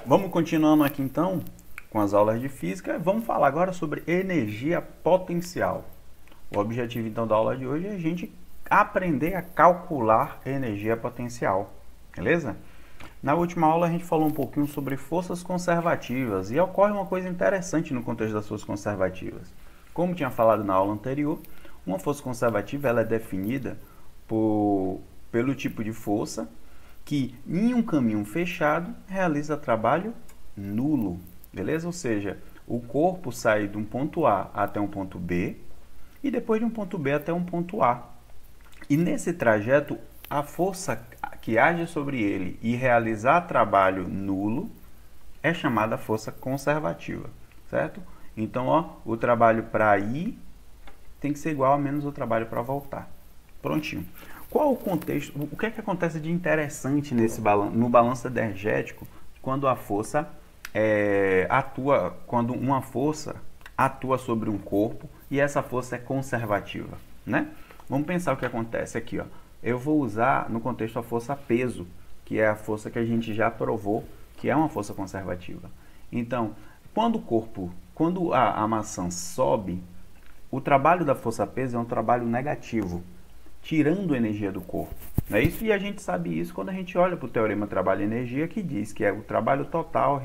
Vamos continuando aqui então com as aulas de física. Vamos falar agora sobre energia potencial. O objetivo então da aula de hoje é a gente aprender a calcular energia potencial, beleza? Na última aula a gente falou um pouquinho sobre forças conservativas e ocorre uma coisa interessante no contexto das forças conservativas. Como tinha falado na aula anterior, uma força conservativa ela é definida pelo tipo de força que em um caminho fechado realiza trabalho nulo, beleza? Ou seja, o corpo sai de um ponto A até um ponto B e depois de um ponto B até um ponto A. E nesse trajeto, a força que age sobre ele e realizar trabalho nulo é chamada força conservativa, certo? Então, ó, o trabalho para ir tem que ser igual a menos o trabalho para voltar. Prontinho. Qual o contexto? O que é que acontece de interessante no balanço energético quando a força quando uma força atua sobre um corpo e essa força é conservativa, né? Vamos pensar o que acontece aqui, ó. Eu vou usar no contexto a força peso, que é a força que a gente já provou que é uma força conservativa. Então, quando a maçã sobe, o trabalho da força peso é um trabalho negativo, tirando energia do corpo. Não é isso? E a gente sabe isso quando a gente olha para o teorema trabalho-energia, que diz que é o trabalho total,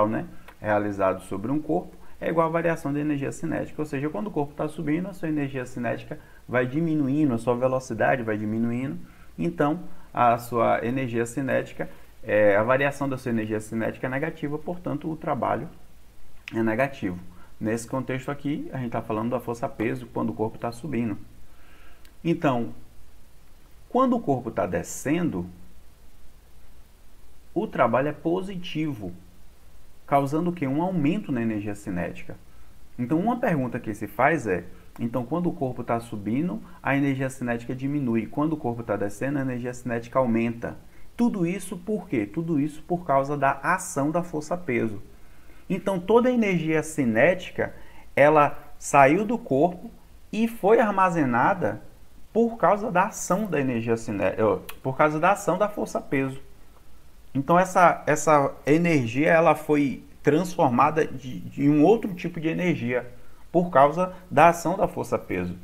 né, realizado sobre um corpo é igual à variação da energia cinética. Ou seja, quando o corpo está subindo, a sua energia cinética vai diminuindo, a sua velocidade vai diminuindo. Então, a sua energia cinética, a variação da sua energia cinética é negativa, portanto, o trabalho é negativo. Nesse contexto aqui, a gente está falando da força-peso quando o corpo está subindo. Então, quando o corpo está descendo, o trabalho é positivo, causando o quê? Um aumento na energia cinética. Então, uma pergunta que se faz é, então, quando o corpo está subindo, a energia cinética diminui. Quando o corpo está descendo, a energia cinética aumenta. Tudo isso por quê? Tudo isso por causa da ação da força-peso. Então, toda a energia cinética, ela saiu do corpo e foi armazenada por causa da ação da energia cinética, por causa da ação da força-peso. Então, essa energia, ela foi transformada de um outro tipo de energia por causa da ação da força-peso.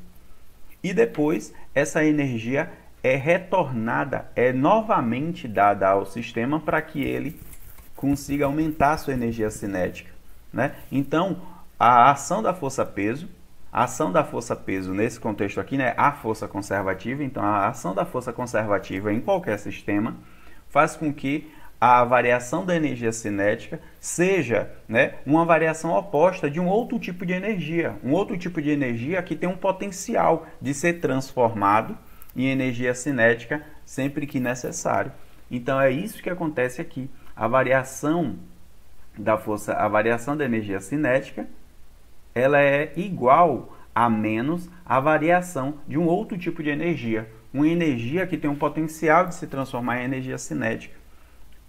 E depois, essa energia é retornada, é novamente dada ao sistema para que ele consiga aumentar a sua energia cinética, né? Então, a ação da força-peso, nesse contexto aqui, né, a força conservativa, então a ação da força conservativa em qualquer sistema faz com que a variação da energia cinética seja, né, uma variação oposta de um outro tipo de energia, que tem um potencial de ser transformado em energia cinética sempre que necessário. Então é isso que acontece aqui. A variação da energia cinética, ela é igual a menos a variação de um outro tipo de energia, uma energia que tem um potencial de se transformar em energia cinética.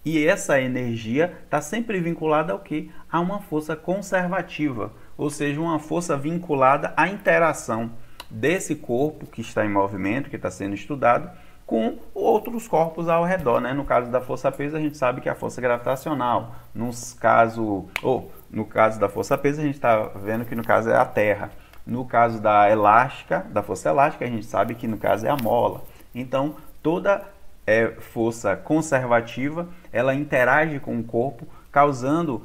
E essa energia está sempre vinculada ao quê? A uma força conservativa, ou seja, uma força vinculada à interação desse corpo que está em movimento, que está sendo estudado, com outros corpos ao redor, né? No caso da força-peso, a gente sabe que é a força gravitacional. No caso da força-peso, a gente está vendo que no caso é a Terra. No caso da força elástica, a gente sabe que no caso é a mola. Então, toda força conservativa, ela interage com o corpo, causando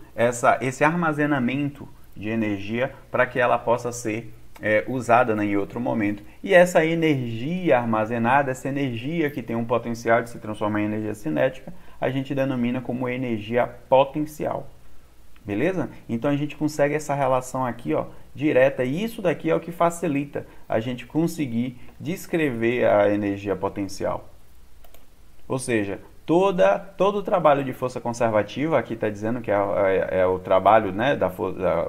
esse armazenamento de energia para que ela possa ser usada, né, em outro momento. E essa energia armazenada, essa energia que tem um potencial de se transformar em energia cinética, a gente denomina como energia potencial. Beleza? Então a gente consegue essa relação aqui, ó, direta, e isso daqui é o que facilita a gente conseguir descrever a energia potencial. Ou seja, todo o trabalho de força conservativa, aqui está dizendo que é o trabalho, né,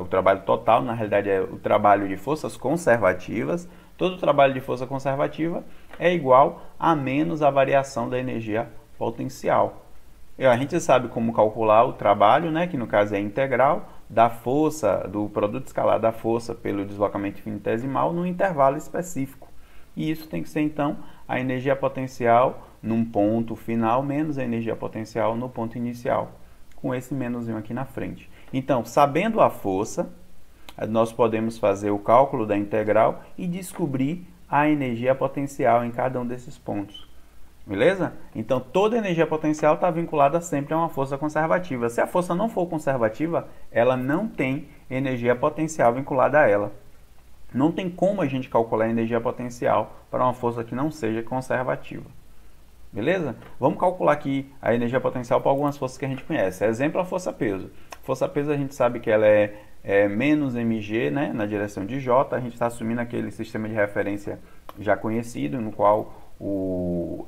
o trabalho total, na realidade é o trabalho de forças conservativas, todo o trabalho de força conservativa é igual a menos a variação da energia potencial. E a gente sabe como calcular o trabalho, né, que no caso é integral, da força, do produto escalar da força pelo deslocamento infinitesimal num intervalo específico. E isso tem que ser, então, a energia potencial num ponto final menos a energia potencial no ponto inicial, com esse menusinho aqui na frente. Então, sabendo a força, nós podemos fazer o cálculo da integral e descobrir a energia potencial em cada um desses pontos. Beleza? Então, toda energia potencial está vinculada sempre a uma força conservativa. Se a força não for conservativa, ela não tem energia potencial vinculada a ela. Não tem como a gente calcular a energia potencial para uma força que não seja conservativa. Beleza? Vamos calcular aqui a energia potencial para algumas forças que a gente conhece. Exemplo, a força-peso. Força-peso a gente sabe que ela é menos mg, né, na direção de J. A gente está assumindo aquele sistema de referência já conhecido, no qual o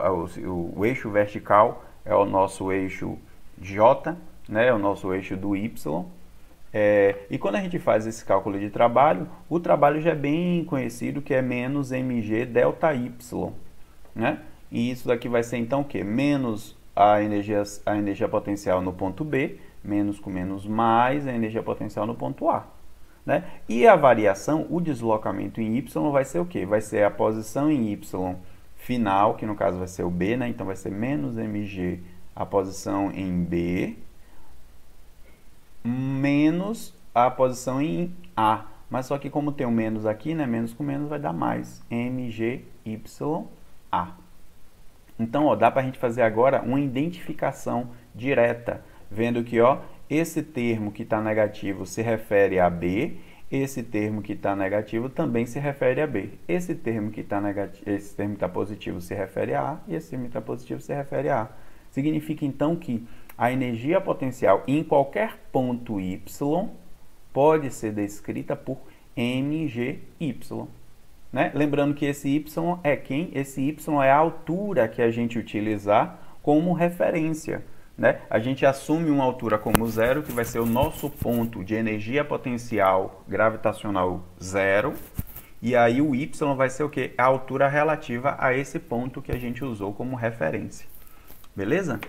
eixo vertical é o nosso eixo J, né, é o nosso eixo do Y. E quando a gente faz esse cálculo de trabalho, o trabalho já é bem conhecido, que é menos mg delta Y, né? E isso daqui vai ser então o quê? Menos a energia potencial no ponto B, menos com menos mais a energia potencial no ponto A, né? E a variação, o deslocamento em Y vai ser o quê? Vai ser a posição em Y final, que no caso vai ser o B, né? Então vai ser menos mg a posição em B, menos a posição em A. Mas só que como tem um menos aqui, né? Menos com menos vai dar mais. mg y A. Então, ó, dá para a gente fazer agora uma identificação direta, vendo que, ó, esse termo que está negativo se refere a B, esse termo que está negativo também se refere a B. Esse termo que está positivo se refere a A, e esse termo que está positivo se refere a A. Significa, então, que a energia potencial em qualquer ponto Y pode ser descrita por mgy. Né? Lembrando que esse y é quem? Esse y é a altura que a gente utilizar como referência. Né? A gente assume uma altura como zero, que vai ser o nosso ponto de energia potencial gravitacional zero. E aí o y vai ser o quê? A altura relativa a esse ponto que a gente usou como referência. Beleza?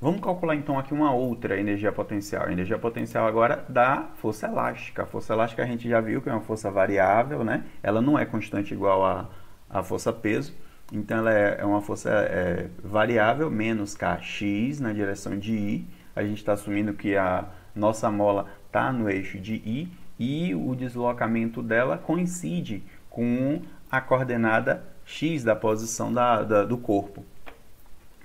Vamos calcular então aqui uma outra energia potencial. A energia potencial agora da força elástica. A força elástica a gente já viu que é uma força variável, né? Ela não é constante igual à força peso. Então ela é uma força variável, menos kx na direção de I. A gente está assumindo que a nossa mola está no eixo de I e o deslocamento dela coincide com a coordenada x da posição do corpo.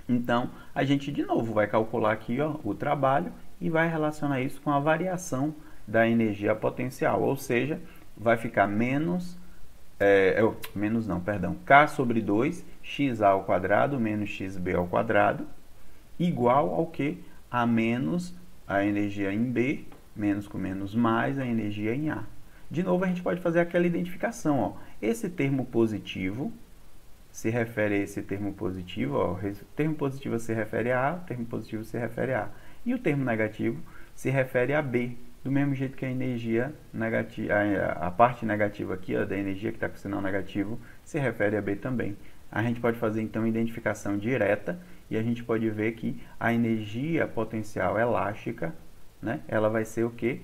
Então, a gente de novo vai calcular aqui, ó, o trabalho e vai relacionar isso com a variação da energia potencial, ou seja, vai ficar K sobre 2, xa ao quadrado menos xb ao quadrado, igual ao que? A menos a energia em B, menos com menos mais a energia em A. De novo, a gente pode fazer aquela identificação, ó. Esse termo positivo se refere a esse termo positivo, ó, o termo positivo se refere a A, o termo positivo se refere a A. E o termo negativo se refere a B, do mesmo jeito que a energia negativa, a parte negativa aqui, ó, da energia que está com sinal negativo, se refere a B também. A gente pode fazer então identificação direta e a gente pode ver que a energia potencial elástica, né, ela vai ser o quê?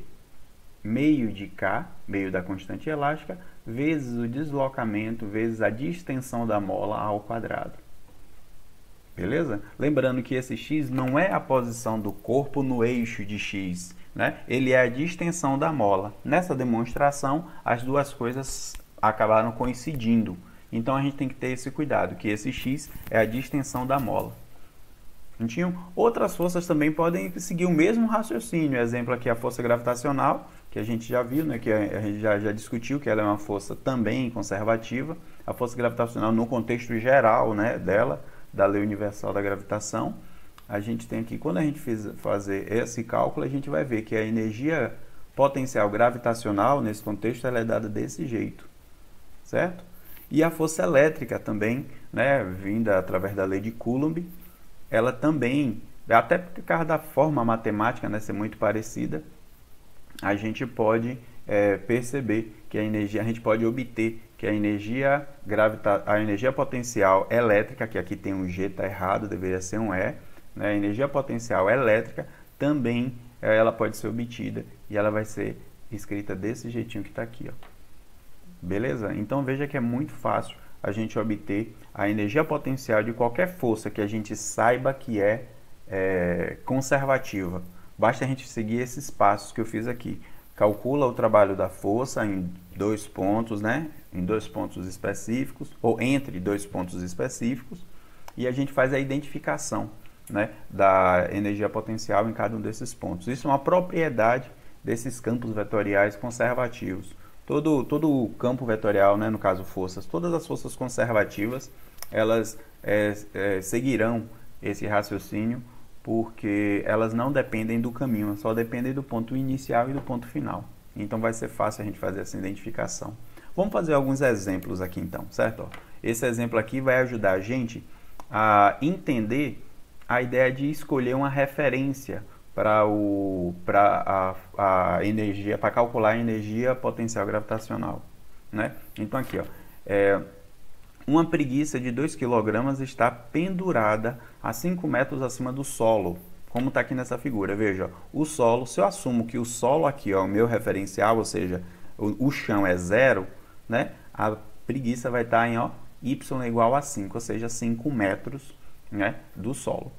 Meio de K, meio da constante elástica, vezes o deslocamento, vezes a distensão da mola ao quadrado. Beleza? Lembrando que esse x não é a posição do corpo no eixo de x, né? Ele é a distensão da mola. Nessa demonstração, as duas coisas acabaram coincidindo. Então, a gente tem que ter esse cuidado, que esse x é a distensão da mola. Outras forças também podem seguir o mesmo raciocínio. Exemplo aqui, a força gravitacional, que a gente já viu, né, que a gente já discutiu, que ela é uma força também conservativa. A força gravitacional, no contexto geral, né, dela, da lei universal da gravitação, a gente tem aqui, quando a gente fazer esse cálculo, a gente vai ver que a energia potencial gravitacional, nesse contexto, ela é dada desse jeito, certo? E a força elétrica também, né, vinda através da lei de Coulomb, ela também, até por causa da forma matemática, né, ser muito parecida, a gente pode perceber que a gente pode obter que a energia potencial elétrica, que aqui tem um G, está errado, deveria ser um E, né, a energia potencial elétrica também ela pode ser obtida e ela vai ser escrita desse jeitinho que está aqui, ó. Beleza? Então veja que é muito fácil a gente obter a energia potencial de qualquer força que a gente saiba que é conservativa. Basta a gente seguir esses passos que eu fiz aqui. Calcula o trabalho da força em 2 pontos, né? Em 2 pontos específicos, ou entre 2 pontos específicos, e a gente faz a identificação, né, da energia potencial em cada um desses pontos. Isso é uma propriedade desses campos vetoriais conservativos. Todo o campo vetorial, né, no caso forças, todas as forças conservativas, elas seguirão esse raciocínio, porque elas não dependem do caminho, só dependem do ponto inicial e do ponto final. Então vai ser fácil a gente fazer essa identificação. Vamos fazer alguns exemplos aqui então, certo? Esse exemplo aqui vai ajudar a gente a entender a ideia de escolher uma referência para a energia, para calcular a energia potencial gravitacional, né? Então aqui, ó, uma preguiça de 2 kg está pendurada a 5 metros acima do solo, como está aqui nessa figura. Veja, o solo, se eu assumo que o solo aqui é o meu referencial, ou seja, o chão é 0, né? A preguiça vai estar em y igual a 5, ou seja, 5 metros, né, do solo.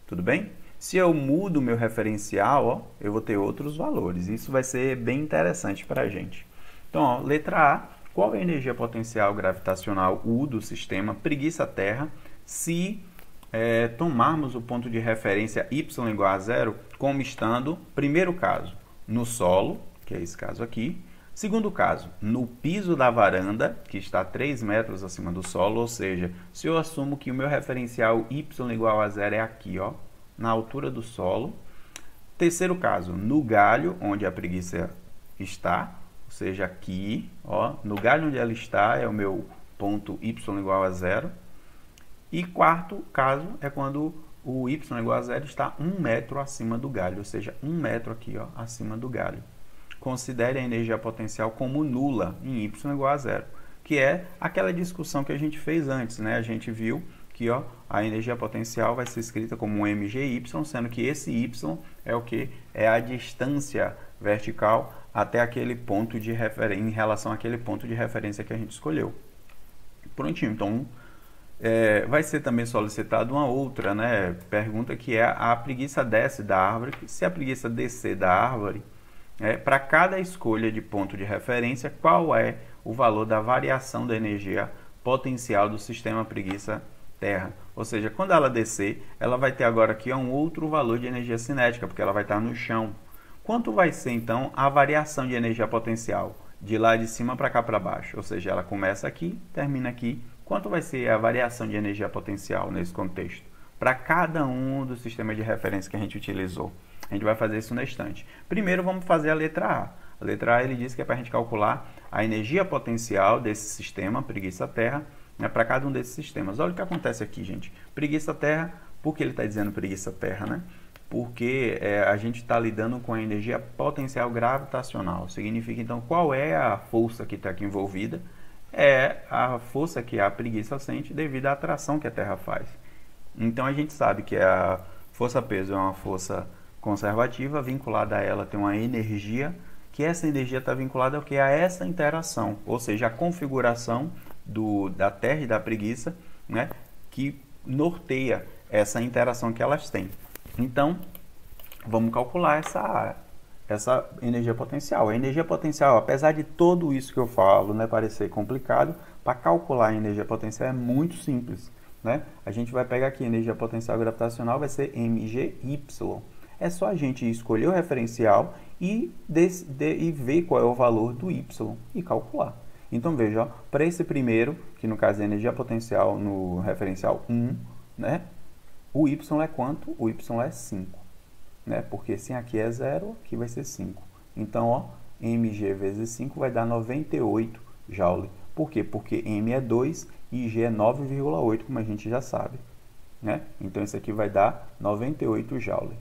Tudo bem? Se eu mudo o meu referencial, eu vou ter outros valores. Isso vai ser bem interessante para a gente. Então, letra A, qual é a energia potencial gravitacional U do sistema preguiça-terra se tomarmos o ponto de referência y igual a 0 como estando, primeiro caso, no solo, que é esse caso aqui. Segundo caso, no piso da varanda, que está 3 metros acima do solo, ou seja, se eu assumo que o meu referencial y igual a 0 é aqui, ó, na altura do solo. Terceiro caso, no galho, onde a preguiça está, ou seja, aqui, ó, no galho onde ela está é o meu ponto y igual a 0. E quarto caso é quando o y igual a 0 está 1 metro acima do galho, ou seja, 1 metro aqui, ó, acima do galho. Considere a energia potencial como nula em y igual a 0, que é aquela discussão que a gente fez antes, né? A gente viu que, ó, a energia potencial vai ser escrita como um mgy, sendo que esse y é o que? É a distância vertical até aquele ponto de referência, em relação àquele ponto de referência que a gente escolheu. Prontinho, então vai ser também solicitado uma outra, né, pergunta, que é: a preguiça desce da árvore. Se a preguiça descer da árvore, para cada escolha de ponto de referência, qual é o valor da variação da energia potencial do sistema preguiça-terra? Ou seja, quando ela descer, ela vai ter agora aqui um outro valor de energia cinética, porque ela vai estar no chão. Quanto vai ser, então, a variação de energia potencial de lá de cima para cá para baixo? Ou seja, ela começa aqui, termina aqui. Quanto vai ser a variação de energia potencial nesse contexto? Para cada um dos sistemas de referência que a gente utilizou. A gente vai fazer isso na estante. Primeiro, vamos fazer a letra A. A letra A, ele diz que é para a gente calcular a energia potencial desse sistema, preguiça-terra, né, para cada um desses sistemas. Olha o que acontece aqui, gente. Preguiça-terra, por que ele está dizendo preguiça-terra, né? Porque a gente está lidando com a energia potencial gravitacional. Significa, então, qual é a força que está aqui envolvida? É a força que a preguiça sente devido à atração que a Terra faz. Então, a gente sabe que a força-peso é uma força conservativa, vinculada a ela tem uma energia, que essa energia está vinculada ao que? A essa interação, ou seja, a configuração da Terra e da preguiça, né, que norteia essa interação que elas têm. Então, vamos calcular essa energia potencial. A energia potencial, apesar de tudo isso que eu falo, né, parecer complicado, para calcular a energia potencial é muito simples, né? A gente vai pegar aqui a energia potencial gravitacional, vai ser mgy. É só a gente escolher o referencial e ver qual é o valor do y e calcular. Então, veja, para esse primeiro, que no caso é a energia potencial no referencial 1, né? O y é quanto? O y é 5, né? Porque se aqui é 0, aqui vai ser 5. Então, ó, mg vezes 5 vai dar 98 joule. Por quê? Porque m é 2 e g é 9,8, como a gente já sabe, né? Então, isso aqui vai dar 98 joule.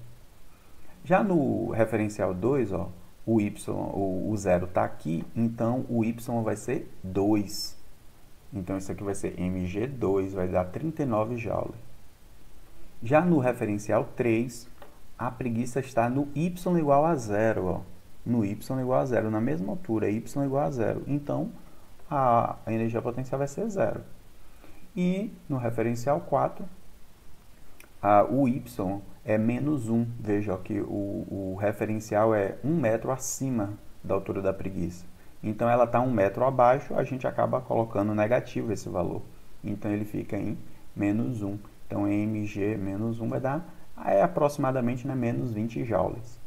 Já no referencial 2, ó, o 0 está aqui, então o y vai ser 2. Então, isso aqui vai ser mg2, vai dar 39 joule. Já no referencial 3, a preguiça está no y igual a 0, ó. No y igual a 0, na mesma altura, y igual a 0. Então, a energia potencial vai ser 0. E no referencial 4, o Y é menos 1. Veja que o referencial é 1 metro acima da altura da preguiça. Então ela está 1 metro abaixo, a gente acaba colocando negativo esse valor. Então ele fica em menos 1. Então mg menos 1 vai dar aproximadamente, né, menos 20 joules.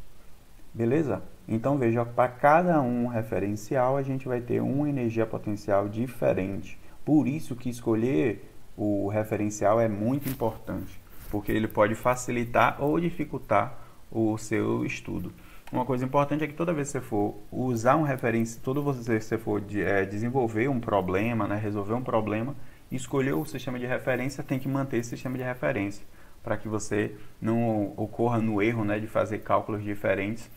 Beleza? Então veja, para cada um referencial a gente vai ter uma energia potencial diferente. Por isso que escolher o referencial é muito importante, porque ele pode facilitar ou dificultar o seu estudo. Uma coisa importante é que toda vez que você for usar um referencial, toda vez que você for desenvolver um problema, né, resolver um problema, escolher o sistema de referência, tem que manter esse sistema de referência, para que você não ocorra no erro, né, de fazer cálculos diferentes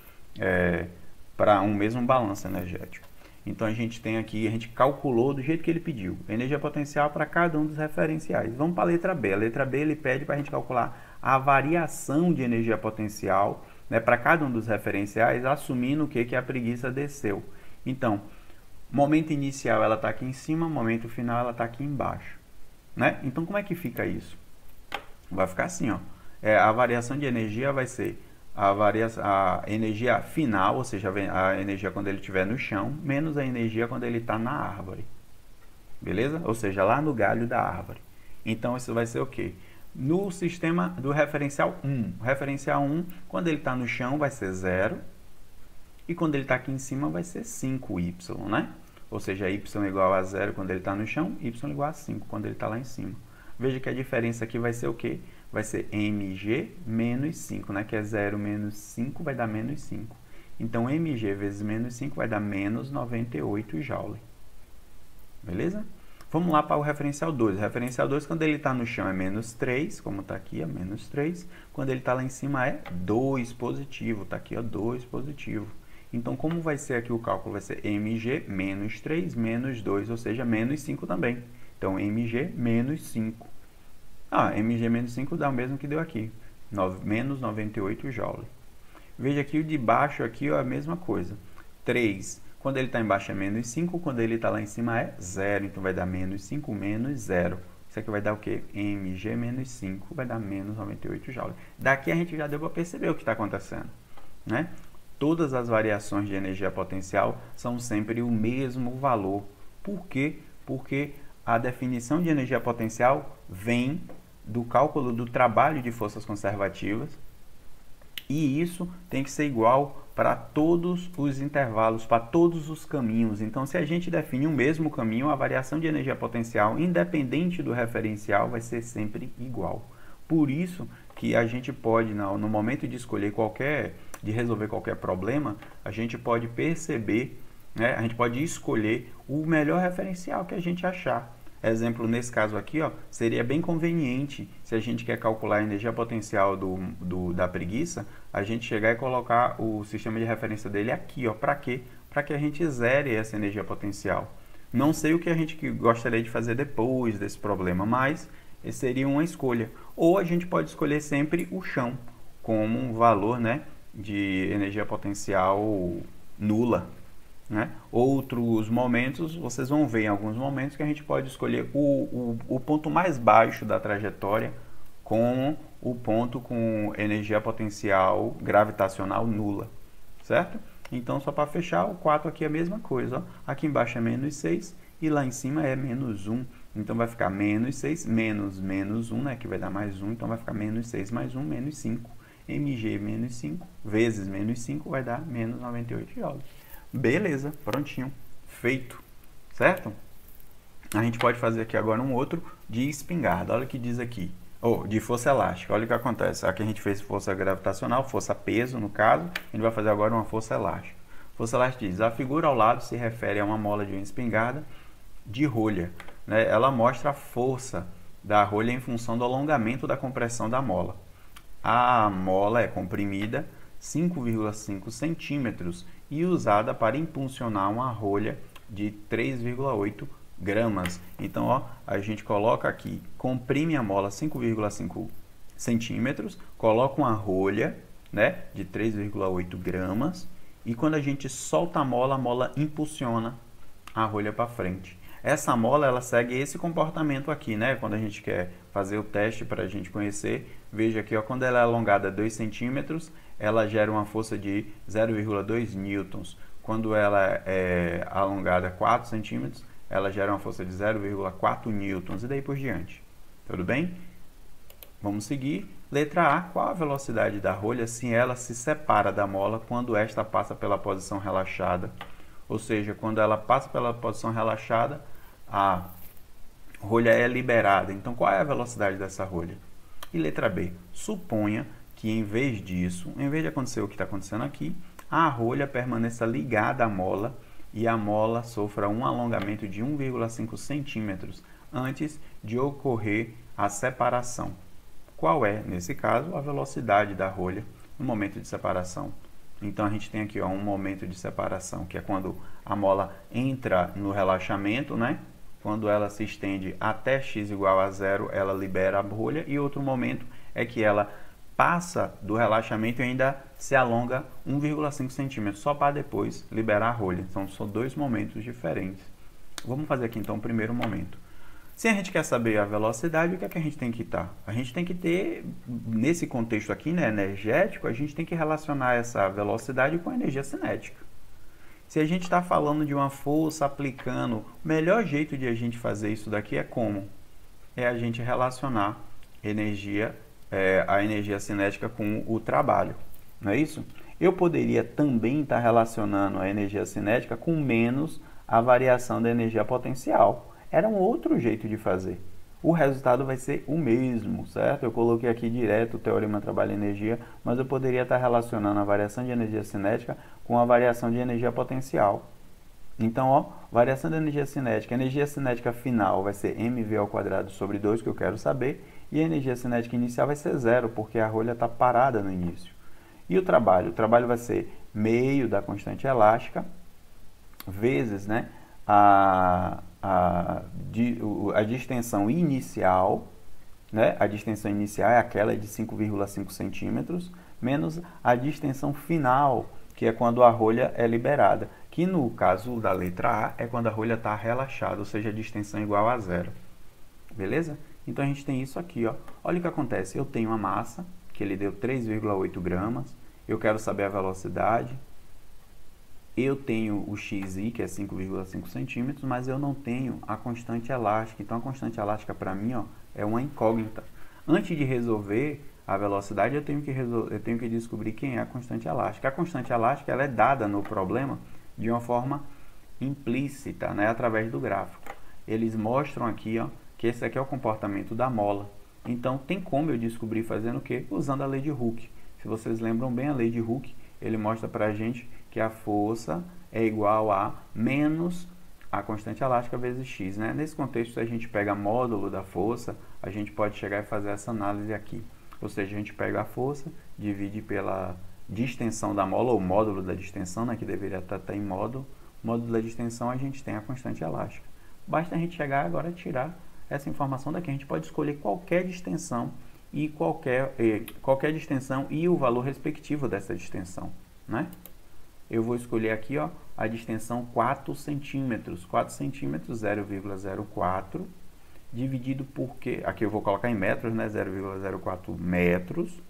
para um mesmo balanço energético. Então a gente tem aqui, a gente calculou do jeito que ele pediu, energia potencial para cada um dos referenciais. Vamos para a letra B. A letra B ele pede para a gente calcular a variação de energia potencial, né, para cada um dos referenciais, assumindo o que a preguiça desceu. Então, momento inicial ela está aqui em cima, momento final ela está aqui embaixo, né? Então como é que fica isso? Vai ficar assim, ó. A variação de energia vai ser a energia final, ou seja, a energia quando ele estiver no chão, menos a energia quando ele está na árvore. Beleza? Ou seja, lá no galho da árvore. Então, isso vai ser o quê? No sistema do referencial 1. O referencial 1, quando ele está no chão, vai ser 0. E quando ele está aqui em cima, vai ser 5y, né? Ou seja, y igual a 0 quando ele está no chão, y igual a 5 quando ele está lá em cima. Veja que a diferença aqui vai ser o quê? Vai ser mg menos 5, né? Que é 0 menos 5 vai dar menos 5. Então, mg vezes menos 5 vai dar menos 98 joule. Beleza? Vamos lá para o referencial 2. O referencial 2, quando ele está no chão, é menos 3, como está aqui, é menos 3. Quando ele está lá em cima, é 2 positivo. Está aqui, ó, 2 positivo. Então, como vai ser aqui o cálculo? Vai ser mg menos 3 menos 2, ou seja, menos 5 também. Então, mg menos 5. mg menos 5 dá o mesmo que deu aqui, menos 98 joule. Veja aqui o de baixo, aqui ó, a mesma coisa. 3, quando ele está embaixo é menos 5, quando ele está lá em cima é 0. Então vai dar menos 5 menos 0. Isso aqui vai dar o quê? mg menos 5 vai dar menos 98 joule. Daqui a gente já deu para perceber o que está acontecendo, né? Todas as variações de energia potencial são sempre o mesmo valor. Por quê? Porque a definição de energia potencial vem do cálculo do trabalho de forças conservativas, e isso tem que ser igual para todos os intervalos, para todos os caminhos. Então, se a gente define um mesmo caminho, a variação de energia potencial, independente do referencial, vai ser sempre igual. Por isso que a gente pode, no momento de escolher de resolver qualquer problema, a gente pode perceber, né, a gente pode escolher o melhor referencial que a gente achar. Exemplo, nesse caso aqui, ó, seria bem conveniente, se a gente quer calcular a energia potencial da preguiça, a gente chegar e colocar o sistema de referência dele aqui, ó. Para quê? Para que a gente zere essa energia potencial. Não sei o que a gente gostaria de fazer depois desse problema, mas seria uma escolha. Ou a gente pode escolher sempre o chão como um valor, né, de energia potencial nula. Né? Outros momentos, vocês vão ver em alguns momentos que a gente pode escolher o ponto mais baixo da trajetória com o ponto com energia potencial gravitacional nula, certo? Então, só para fechar, o 4 aqui é a mesma coisa, ó. Aqui embaixo é menos 6 e lá em cima é menos 1. Então, vai ficar menos 6 menos menos 1, né? Que vai dar mais 1, então vai ficar menos 6 mais 1, menos 5. mg menos 5 vezes menos 5 vai dar menos 98 joules. Beleza, prontinho, feito, certo? A gente pode fazer aqui agora um outro de espingarda. Olha o que diz aqui, de força elástica. Olha o que acontece. Aqui a gente fez força gravitacional, força peso no caso. A gente vai fazer agora uma força elástica. Força elástica diz: a figura ao lado se refere a uma mola de uma espingarda de rolha, né? Ela mostra a força da rolha em função do alongamento da compressão da mola. A mola é comprimida 5,5 centímetros e usada para impulsionar uma rolha de 3,8 gramas. Então, ó, a gente coloca aqui, comprime a mola 5,5 centímetros, coloca uma rolha, né, de 3,8 gramas, e quando a gente solta a mola impulsiona a rolha para frente. Essa mola, ela segue esse comportamento aqui, né? Quando a gente quer fazer o teste para a gente conhecer, veja aqui, ó, quando ela é alongada 2 centímetros, ela gera uma força de 0,2 newtons. Quando ela é alongada 4 centímetros, ela gera uma força de 0,4 newtons e daí por diante. Tudo bem? Vamos seguir. Letra A, qual a velocidade da rolha se ela se separa da mola quando esta passa pela posição relaxada? Ou seja, quando ela passa pela posição relaxada, a rolha é liberada. Então, qual é a velocidade dessa rolha? E letra B, suponha que em vez disso, em vez de acontecer o que está acontecendo aqui, a rolha permaneça ligada à mola e a mola sofra um alongamento de 1,5 centímetros antes de ocorrer a separação. Qual é, nesse caso, a velocidade da rolha no momento de separação? Então, a gente tem aqui, ó, um momento de separação, que é quando a mola entra no relaxamento, né? Quando ela se estende até x igual a 0, ela libera a rolha. E outro momento é que ela passa do relaxamento e ainda se alonga 1,5 centímetros, só para depois liberar a rolha. Então, são dois momentos diferentes. Vamos fazer aqui, então, o primeiro momento. Se a gente quer saber a velocidade, o que é que a gente tem que estar? A gente tem que ter, nesse contexto aqui, né, energético, a gente tem que relacionar essa velocidade com a energia cinética. Se a gente está falando de uma força aplicando, o melhor jeito de a gente fazer isso daqui é como? É a gente relacionar a energia cinética com o trabalho, não é isso? Eu poderia também estar relacionando a energia cinética com menos a variação da energia potencial. Era um outro jeito de fazer. O resultado vai ser o mesmo, certo? Eu coloquei aqui direto o teorema trabalho-energia, mas eu poderia estar relacionando a variação de energia cinética com a variação de energia potencial. Então, ó, variação da energia cinética final vai ser mv ao quadrado sobre 2, que eu quero saber, e a energia cinética inicial vai ser 0, porque a rolha está parada no início. E o trabalho? O trabalho vai ser meio da constante elástica, vezes, né, a distensão inicial, né? A distensão inicial é aquela de 5,5 centímetros, menos a distensão final, que é quando a rolha é liberada, que no caso da letra A é quando a rolha está relaxada, ou seja, a distensão igual a 0. Beleza? Então a gente tem isso aqui, ó. Olha o que acontece, eu tenho a massa, que ele deu 3,8 gramas, eu quero saber a velocidade, eu tenho o xi, que é 5,5 centímetros, mas eu não tenho a constante elástica. Então, a constante elástica, para mim, ó, é uma incógnita. Antes de resolver a velocidade, eu tenho que descobrir quem é a constante elástica. A constante elástica ela é dada no problema de uma forma implícita, né, através do gráfico. Eles mostram aqui, ó, que esse aqui é o comportamento da mola. Então, tem como eu descobrir fazendo o quê? Usando a lei de Hooke. Se vocês lembram bem, a lei de Hooke, ele mostra para a gente que a força é igual a menos a constante elástica vezes x, né? Nesse contexto, se a gente pega módulo da força, a gente pode chegar e fazer essa análise aqui. Ou seja, a gente pega a força, divide pela distensão da mola, ou módulo da distensão, né, que deveria estar em módulo. Módulo da distensão, a gente tem a constante elástica. Basta a gente chegar agora e tirar essa informação daqui. A gente pode escolher qualquer distensão e qualquer distensão e o valor respectivo dessa distensão, né? Eu vou escolher aqui, ó, a distensão 4 centímetros. 4 centímetros, 0,04, dividido por quê? Aqui eu vou colocar em metros, né? 0,04 metros.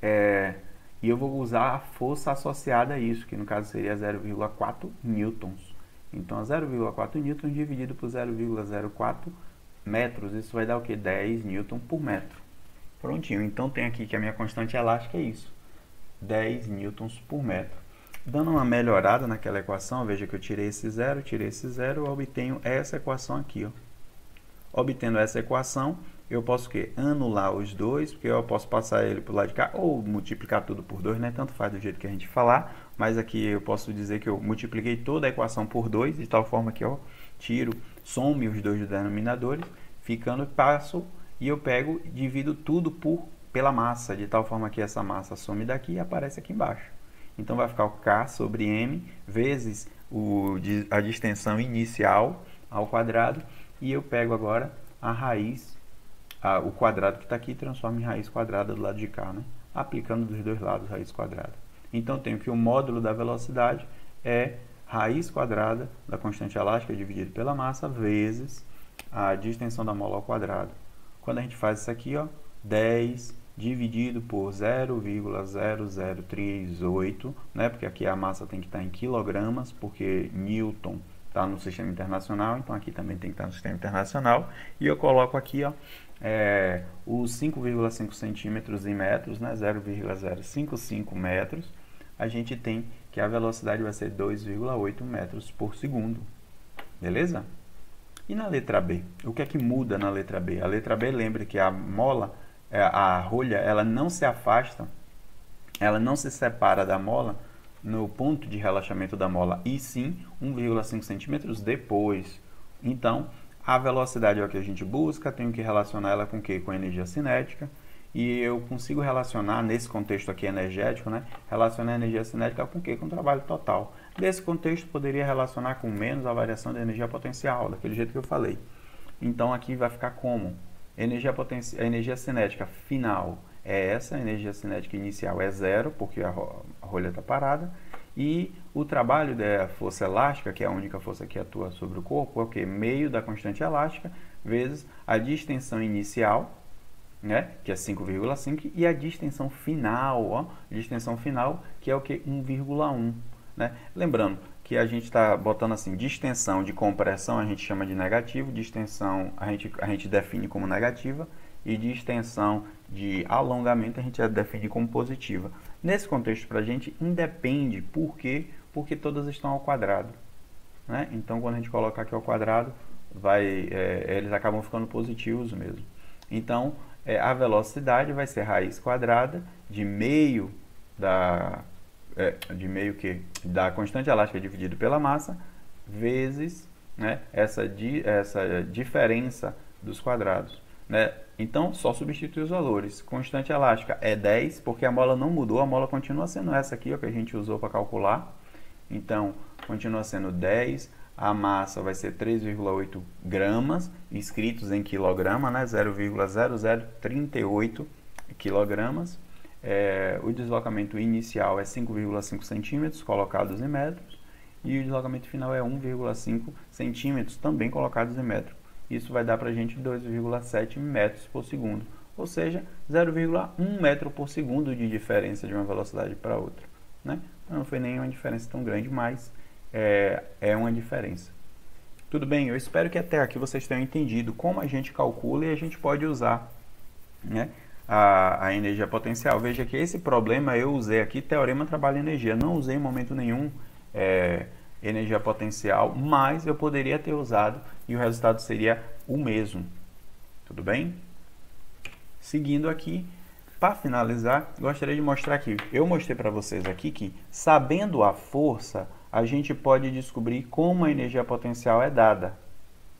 E eu vou usar a força associada a isso, que no caso seria 0,4 newtons. Então, 0,4 newtons dividido por 0,04 metros, isso vai dar o quê? 10 newton por metro. Prontinho. Então, tem aqui que a minha constante elástica é isso. 10 newtons por metro. Dando uma melhorada naquela equação, veja que eu tirei esse zero, eu obtenho essa equação aqui, ó. Obtendo essa equação, eu posso o quê? Anular os dois, porque eu posso passar ele para o lado de cá, ou multiplicar tudo por 2, né? Tanto faz do jeito que a gente falar, mas aqui eu posso dizer que eu multipliquei toda a equação por 2, de tal forma que eu some os dois denominadores, ficando, passo, e eu pego, divido tudo pela massa, de tal forma que essa massa some daqui e aparece aqui embaixo. Então, vai ficar o K sobre M vezes a distensão inicial ao quadrado, e eu pego agora a raiz, o quadrado que está aqui, e transformo em raiz quadrada do lado de cá, né? Aplicando dos dois lados raiz quadrada. Então, eu tenho que o módulo da velocidade é raiz quadrada da constante elástica dividido pela massa vezes a distensão da mola ao quadrado. Quando a gente faz isso aqui, ó, 10 dividido por 0,0038, né? Porque aqui a massa tem que estar em quilogramas, porque Newton está no sistema internacional, então aqui também tem que estar no sistema internacional. E eu coloco aqui, ó, os 5,5 centímetros em metros, né? 0,055 metros. A gente tem que a velocidade vai ser 2,8 metros por segundo. Beleza? E na letra B? O que é que muda na letra B? A letra B, lembra que a mola, a rolha, ela não se afasta, ela não se separa da mola no ponto de relaxamento da mola, e sim 1,5 centímetros depois. Então, a velocidade é o que a gente busca, tenho que relacionar ela com o quê? Com a energia cinética. E eu consigo relacionar, nesse contexto aqui energético, né? Relacionar a energia cinética com o quê? Com o trabalho total. Nesse contexto, poderia relacionar com menos a variação da energia potencial, daquele jeito que eu falei. Então, aqui vai ficar como? A energia cinética final é essa, a energia cinética inicial é zero, porque a rolha está parada. E o trabalho da força elástica, que é a única força que atua sobre o corpo, é o quê? Meio da constante elástica, vezes a distensão inicial, né, que é 5,5, e a distensão final, ó, distensão final, que é o que? 1,1. Né? Lembrando que a gente está botando assim, distensão de compressão a gente chama de negativo, distensão a gente define como negativa, e distensão de alongamento a gente define como positiva. Nesse contexto, para a gente, independe. Por quê? Porque todas estão ao quadrado. Né? Então, quando a gente colocar aqui ao quadrado, eles acabam ficando positivos mesmo. Então, a velocidade vai ser raiz quadrada de meio da constante elástica dividido pela massa, vezes, né, essa diferença dos quadrados. Né? Então, só substitui os valores. Constante elástica é 10, porque a mola não mudou, a mola continua sendo essa aqui, ó, que a gente usou para calcular. Então, continua sendo 10, a massa vai ser 3,8 gramas, escritos em quilograma, né? 0,0038 quilogramas. O deslocamento inicial é 5,5 centímetros, colocados em metros, e o deslocamento final é 1,5 centímetros, também colocados em metros. Isso vai dar para a gente 2,7 metros por segundo, ou seja, 0,1 metro por segundo de diferença de uma velocidade para outra. Né? Então, não foi nenhuma diferença tão grande, mas é uma diferença. Tudo bem? Eu espero que até aqui vocês tenham entendido como a gente calcula e a gente pode usar, né, a energia potencial. Veja que esse problema eu usei aqui, teorema trabalho e energia. Não usei em momento nenhum energia potencial, mas eu poderia ter usado e o resultado seria o mesmo. Tudo bem? Seguindo aqui, para finalizar, gostaria de mostrar aqui. Eu mostrei para vocês aqui que, sabendo a força, a gente pode descobrir como a energia potencial é dada.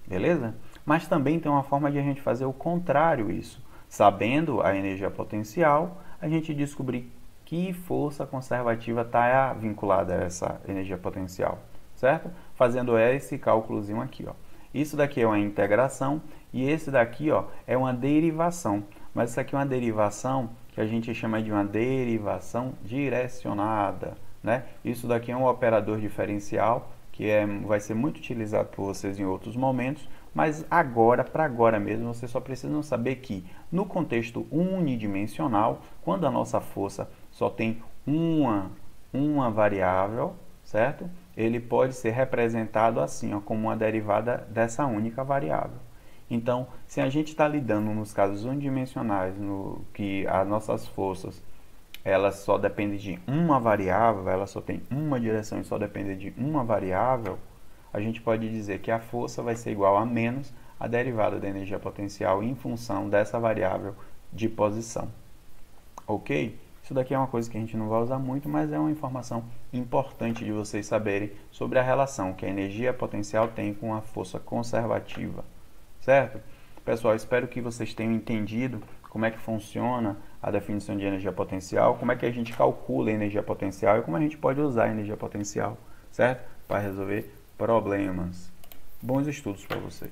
Beleza? Mas também tem uma forma de a gente fazer o contrário isso. Sabendo a energia potencial, a gente descobrir que força conservativa está vinculada a essa energia potencial. Certo? Fazendo esse cálculozinho aqui, ó. Isso daqui é uma integração e esse daqui, ó, é uma derivação. Mas isso aqui é uma derivação que a gente chama de uma derivação direcionada, né? Isso daqui é um operador diferencial que vai ser muito utilizado por vocês em outros momentos, mas agora, para agora mesmo, vocês só precisam saber que no contexto unidimensional, quando a nossa força só tem uma variável, certo? Ele pode ser representado assim, ó, como uma derivada dessa única variável. Então, se a gente está lidando nos casos unidimensionais, no que as nossas forças elas só dependem de uma variável, ela só tem uma direção e só depende de uma variável, a gente pode dizer que a força vai ser igual a menos a derivada da energia potencial em função dessa variável de posição. Ok? Isso daqui é uma coisa que a gente não vai usar muito, mas é uma informação importante de vocês saberem sobre a relação que a energia potencial tem com a força conservativa. Certo? Pessoal, espero que vocês tenham entendido como é que funciona a definição de energia potencial, como é que a gente calcula a energia potencial e como a gente pode usar a energia potencial, certo? Para resolver problemas. Bons estudos para vocês.